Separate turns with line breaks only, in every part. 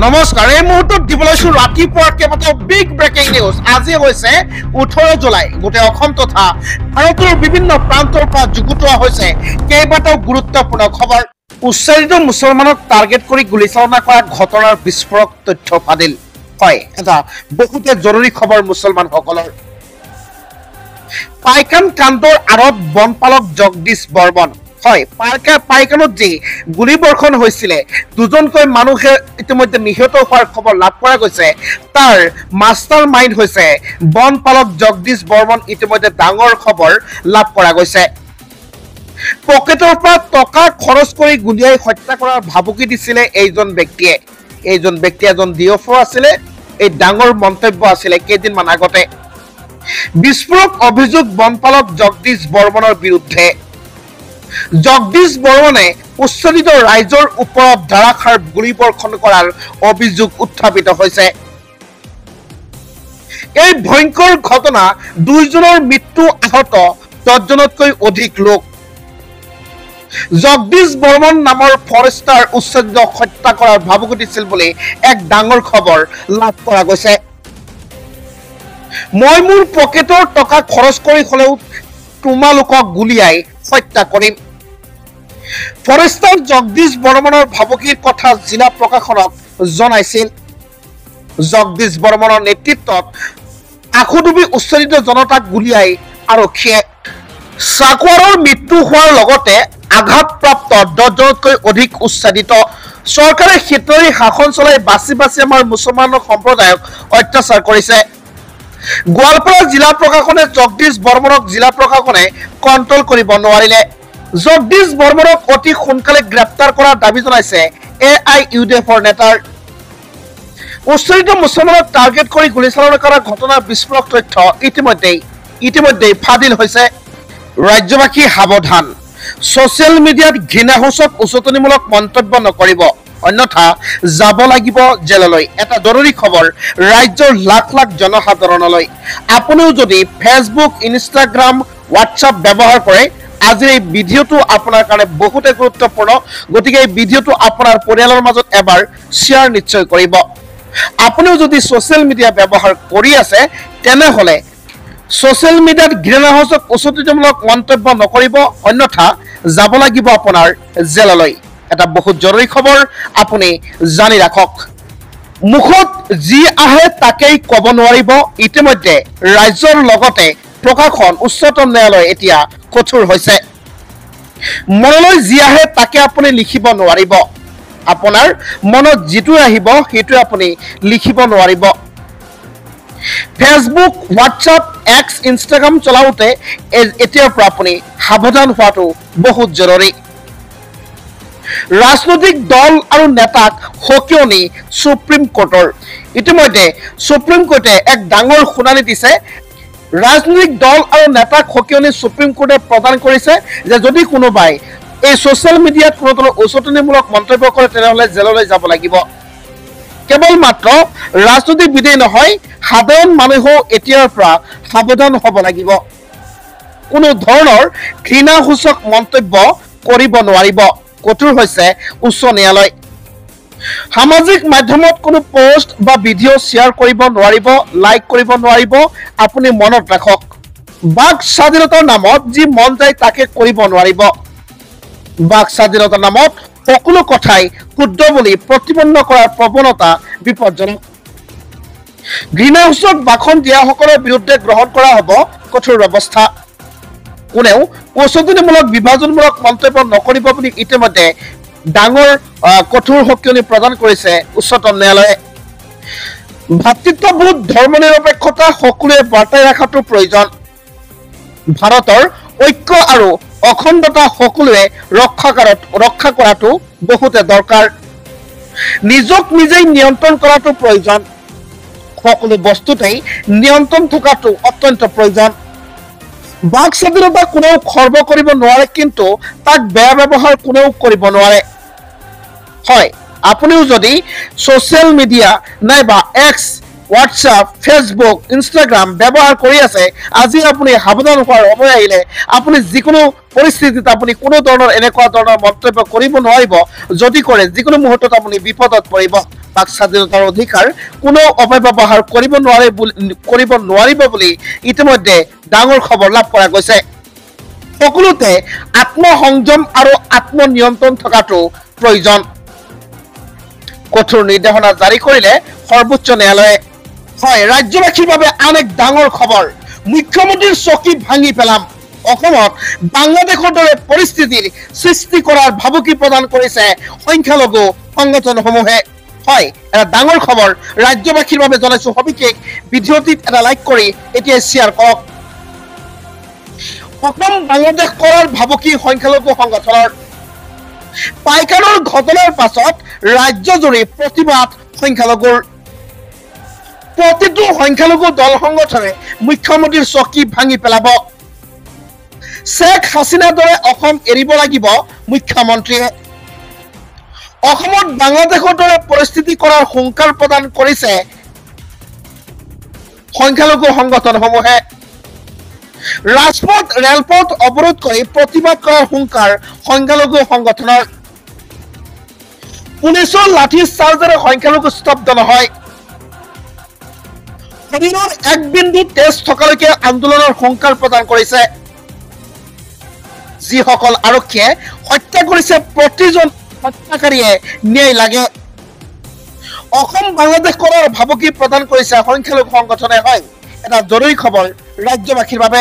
নমস্কাৰ এই মুহূৰ্তত দিবলৈছো ৰাতিপুৱাৰ কেইবাটাও বিগ ব্ৰেকিং নিউজ। আজি হৈছে 18 জুলাই। গোটেই অসম তথা ভাৰতৰ বিভিন্ন প্ৰান্তৰ পৰা যুগুতোৱা হৈছে কেইবাটাও গুৰুত্বপূৰ্ণ খবৰ। উচ্চাৰিত মুছলমানক টাৰ্গেট কৰি গুলীচালনা কৰা ঘটনাৰ বিস্ফোৰক তথ্য ফাদিল। হয়, এটা বহুতে জৰুৰী খবৰ মুছলমানসকলৰ। পাইকান কাণ্ডৰ আঁৰত বনপালক জগদীশ বৰ্মন। হয়, পাইকানত যি গুলীবৰ্ষণ হৈছিলে, দুজনকৈ মানুহে ইতিমধ্যে নিহত হোৱাৰ খবৰ লাভ কৰা গৈছে। তাৰ মাষ্টাৰ মাইণ্ড হৈছে বনপালক জগদীশ বৰ্মন। ইতিমধ্যে ডাঙৰ খবৰ লাভ কৰা গৈছে। পকেটৰ পৰা টকা খৰচ কৰি গুলীয়াই হত্যা কৰাৰ ভাবুকি দিছিলে এইজন ব্যক্তিয়ে। এজন ডিএফঅ আছিলে। এই ডাঙৰ মন্তব্য আছিলে কেইদিনমান আগতে। বিস্ফোৰক অভিযোগ বনপালক জগদীশ বৰ্মনৰ বিৰুদ্ধে। জগদীশ বৰ্মনে উচ্চাৰিত ৰাইজৰ ওপৰত ধাৰাসাৰ গুলীবৰ্ষণ কৰাৰ অভিযোগ উত্থাপিত হৈছে। এই ভয়ংকৰ ঘটনা, দুইজনৰ মৃত্যু, আহত 10 জনতকৈ অধিক লোক। জগদীশ বৰ্মন নামৰ ফৰেষ্টাৰ উচ্চাৰিত হত্যা কৰাৰ ভাবুকি দিছিল বুলি এক ডাঙৰ খবৰ লাভ কৰা গৈছে। মই মোৰ পকেটৰ টকা খৰচ কৰি হলেও তোমালোকক গুলীয়াই হত্যা কৰিম। ফৰেষ্টাৰ জগদীশ বৰ্মনৰ ভাবুকিৰ কথা জিলা প্ৰশাসনক জনাইছিল। জগদীশ বৰ্মনৰ নেতৃত্বত আখুডুবি উচ্চাৰিত জনতাক গুলীয়াই আৰক্ষীয়ে। চাকৱাৰৰ মৃত্যু হোৱাৰ লগতে আঘাতপ্ৰাপ্ত 10 জনতকৈ অধিক উচ্চাৰিত। চৰকাৰে শীতলী শাসন চলাই বাছি আমাৰ মুছলমান সম্প্ৰদায়ক অত্যাচাৰ কৰিছে। গোৱালপাৰা জিলা প্ৰশাসনে জগদীশ বৰ্মনক জিলা প্ৰশাসনে কণ্ট্ৰল কৰিব নোৱাৰিলে। জগদীশ বৰ্মনক অতি সোনকালে গ্ৰেপ্তাৰ কৰাৰ দাবী জনাইছে AIUDFৰ নেতাৰ। উচ্চাৰিত মুছলমানক টাৰ্গেট কৰি গুলীচালনা কৰা ঘটনাৰ বিস্ফোৰক তথ্য ইতিমধ্যেই ফাদিল হৈছে। ৰাজ্যবাসী সাৱধান। ছচিয়েল মিডিয়াত ঘৃণাসূচক উচতনিমূলক মন্তব্য নকৰিব, অন্যথা যাব লাগিব জেললৈ। এটা জৰুৰী খবৰ ৰাজ্যৰ লাখ লাখ জনসাধাৰণলৈ। আপুনিও যদি ফেচবুক, ইনষ্টাগ্ৰাম, হোৱাটছআপ ব্যৱহাৰ কৰে, আজিৰ এই ভিডিঅ'টো আপোনাৰ কাৰণে বহুতে গুৰুত্বপূৰ্ণ। গতিকে এই ভিডিঅ'টো আপোনাৰ পৰিয়ালৰ মাজত এবাৰ শ্বেয়াৰ নিশ্চয় কৰিব। আপুনিও যদি ছচিয়েল মিডিয়া ব্যৱহাৰ কৰি আছে, তেনেহ'লে ছচিয়েল মিডিয়াত ঘৃণাসূচক উচতনিমূলক মন্তব্য নকৰিব, অন্যথা যাব লাগিব আপোনাৰ জেললৈ। এটা বহুত জৰুৰী খবৰ, আপুনি জানি ৰাখক। মুখত যি আহে তাকেই ক'ব নোৱাৰিব। ইতিমধ্যে ৰাজ্যৰ লগতে প্ৰশাসন, উচ্চতম ন্যায়ালয় এতিয়া কঠোৰ হৈছে। মনলৈ যি আহে তাকে আপুনি লিখিব নোৱাৰিব। আপোনাৰ মনত যিটো আহিব সেইটোৱে আপুনি লিখিব নোৱাৰিব। ফেচবুক, হোৱাটছআপ, এক্স, ইনষ্টাগ্ৰাম চলাওঁতে এতিয়াৰ পৰা আপুনি সাৱধান হোৱাটো বহুত জৰুৰী। ৰাজনৈতিক দল আৰু নেতাক সকিয়নি সুপ্ৰিম কোৰ্টৰ। ইতিমধ্যে সুপ্ৰিম কোৰ্টে এক ডাঙৰ শুনানি দিছে। ৰাজনৈতিক দল আৰু নেতাক সকিয়নি সুপ্ৰিম কোৰ্টে প্ৰদান কৰিছে যে যদি কোনোবাই এই ছচিয়েল মিডিয়াত কোনো ধৰণৰ উচতনিমূলক মন্তব্য কৰে, তেনেহ'লে জেললৈ যাব লাগিব। কেৱল মাত্ৰ ৰাজনীতিবিদেই নহয়, সাধাৰণ মানুহেও এতিয়াৰ পৰা সাৱধান হ'ব লাগিব। কোনো ধৰণৰ ঘৃণাসূচক মন্তব্য কৰিব নোৱাৰিব। কঠোৰ হৈছে উচ্চ ন্যায়ালয়। সামাজিক মাধ্যমত কোনো পোষ্ট বা ভিডিঅ' শ্বেয়াৰ কৰিব নোৱাৰিব, লাইক কৰিব নোৱাৰিব। আপুনি মনত ৰাখক, বাক স্বাধীনতাৰ নামত যি মন যায় তাকে কৰিব নোৱাৰিব। বাক স্বাধীনতাৰ নামত সকলো কথাই শুদ্ধ বুলি প্ৰতিপন্ন কৰাৰ প্ৰৱণতা বিপদজনক। ঘৃণাসূচক ভাষণ দিয়াসকলৰ বিৰুদ্ধে গ্ৰহণ কৰা হ'ব কঠোৰ ব্যৱস্থা। কোনেও উচতনিমূলক বিভাজনমূলক মন্তব্য নকৰিব বুলি ইতিমধ্যে ডাঙৰ কঠোৰ সকিয়নি প্ৰদান কৰিছে উচ্চতম ন্যায়ালয়ে। ভাতৃত্ববোধ, ধৰ্মনিৰপেক্ষতা সকলোৱে বাৰ্তাই ৰখাটো প্ৰয়োজন। ভাৰতৰ ঐক্য আৰু অখণ্ডতা সকলোৱে ৰক্ষা কৰাটো বহুতে দৰকাৰ। নিজক নিজেই নিয়ন্ত্ৰণ কৰাটো প্ৰয়োজন। সকলো বস্তুতেই নিয়ন্ত্ৰণ থকাটো অত্যন্ত প্ৰয়োজন। বাক স্বাধীনতা কোনেও খৰ্ব কৰিব নোৱাৰে, কিন্তু তাক বেয়া ব্যৱহাৰ কোনেও কৰিব নোৱাৰে। হয়, আপুনিও যদি ছচিয়েল মিডিয়া নাইবা এক্স, হোৱাটছআপ, ফেচবুক, ইনষ্টাগ্ৰাম ব্যৱহাৰ কৰি আছে, আজি আপুনি সাৱধান হোৱাৰ সময় আহিলে। আপুনি যিকোনো পৰিস্থিতিত আপুনি কোনো ধৰণৰ এনেকুৱা ধৰণৰ মন্তব্য কৰিব নোৱাৰিব। যদি কৰে, যিকোনো মুহূৰ্তত আপুনি বিপদত পৰিব। বাক স্বাধীনতাৰ অধিকাৰ কোনেও অপব্যৱহাৰ কৰিব নোৱাৰিব বুলি ইতিমধ্যে ডাঙৰ খবৰ লাভ কৰা গৈছে। সকলোতে আত্মসংযম আৰু আত্মনিয়ন্ত্ৰণ থকাটো প্ৰয়োজন। কঠোৰ নিৰ্দেশনা জাৰি কৰিলে সৰ্বোচ্চ ন্যায়ালয়ে। হয়, ৰাজ্যবাসীৰ বাবে আন এক ডাঙৰ খবৰ। মুখ্যমন্ত্ৰীৰ চকী ভাঙি পেলাম। অসমত বাংলাদেশৰ দৰে পৰিস্থিতিৰ সৃষ্টি কৰাৰ ভাবুকি প্ৰদান কৰিছে সংখ্যালঘু সংগঠনসমূহে। হয়, এটা ডাঙৰ খবৰ ৰাজ্যবাসীৰ বাবে জনাইছো। সবিশেষ ভিডিঅ'টিত এটা লাইক কৰি এতিয়া শ্বেয়াৰ কৰক। অসম বাংলাদেশ কৰাৰ ভাবুকি সংখ্যালঘু সংগঠনৰ। পাইকানৰ ঘটনাৰ পাছত ৰাজ্যজুৰি প্ৰতিবাদ সংখ্যালঘুৰ। প্ৰতিটো সংখ্যালঘু দল সংগঠনে মুখ্যমন্ত্ৰীৰ চকী ভাঙি পেলাব। শ্বেখ হাছিনাৰ দৰে অসম এৰিব লাগিব মুখ্যমন্ত্ৰীয়ে। অসমত বাংলাদেশৰ দৰে পৰিস্থিতি কৰাৰ হুংকাৰ প্ৰদান কৰিছে সংখ্যালঘু সংগঠনসমূহে। ৰাজপথ ৰেলপথ অৱৰোধ কৰি প্ৰতিবাদ কৰাৰ হুংকাৰ সংখ্যালঘু সংগঠনৰ। পুলিচৰ লাঠি চাৰ্জেৰে সংখ্যালঘু স্তব্ধ নহয়। শৰীৰৰ এক বিন্দু তেজ থকালৈকে আন্দোলনৰ হুংকাৰ প্ৰদান কৰিছে। যিসকল আৰক্ষীয়ে হত্যা কৰিছে প্ৰতিজন হত্যাকাৰীয়ে ন্যায় লাগে। অসম বাংলাদেশ কৰাৰ ভাবুকি প্ৰদান কৰিছে সংখ্যালঘু সংগঠনে। হয়, এটা জৰুৰী খবৰ ৰাজ্যবাসীৰ বাবে।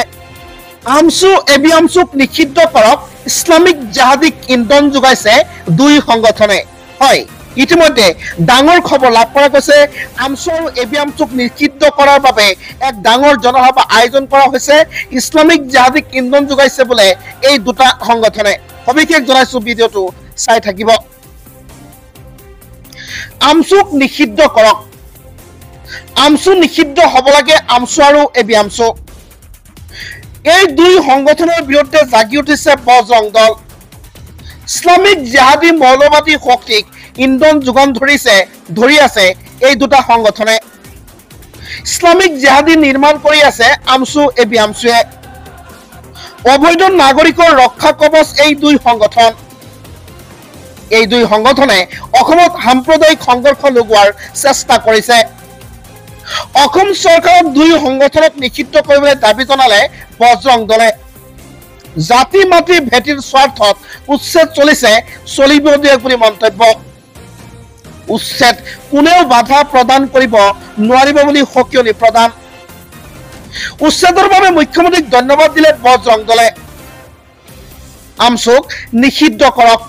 আমছু এবিএমছুক নিষিদ্ধ কৰক। ইছলামিক জাহাদীক ইন্ধন যোগাইছে দুই সংগঠনে। হয়, ইতিমধ্যে ডাঙৰ খবৰ লাভ কৰা গৈছে। আমছু আৰু এবিএমছুক নিষিদ্ধ কৰাৰ বাবে এক ডাঙৰ জনসভা আয়োজন কৰা হৈছে। ইছলামিক জাহাদীক ইন্ধন যোগাইছে বোলে এই দুটা সংগঠনে। সবিশেষ জনাইছো, ভিডিঅ'টো চাই থাকিব। আমছুক নিষিদ্ধ কৰক। আমছু নিষিদ্ধ হ'ব লাগে। আমছু আৰু এবিএমছু এই দুই সংগঠনৰ বিৰুদ্ধে জাগি উঠিছে বজৰং দল। ইছলামিক জাহাদী মৌলবাদী শক্তিক ইন্ধন যোগান ধৰি আছে এই দুটা সংগঠনে। ইছলামিক জাহাদী নিৰ্মাণ কৰি আছে আমছু এবিএমছুৱে। অবৈধ নাগৰিকৰ ৰক্ষা কবচ এই দুই সংগঠন। এই দুই সংগঠনে অসমত সাম্প্ৰদায়িক সংঘৰ্ষ লগোৱাৰ চেষ্টা কৰিছে। অসম চৰকাৰক দুই সংগঠনক নিষিদ্ধ কৰিবলৈ দাবী জনালে বজৰং দলে। জাতি মাটি ভেটিৰ স্বাৰ্থত উচ্ছেদ চলিব দিয়ক বুলি মন্তব্য। উচ্ছেদ কোনেও বাধা প্ৰদান কৰিব নোৱাৰিব বুলি সকিয়নি প্ৰদান। উচ্ছেদৰ বাবে মুখ্যমন্ত্ৰীক ধন্যবাদ দিলে বজৰং দলে। আমছুক নিষিদ্ধ কৰক।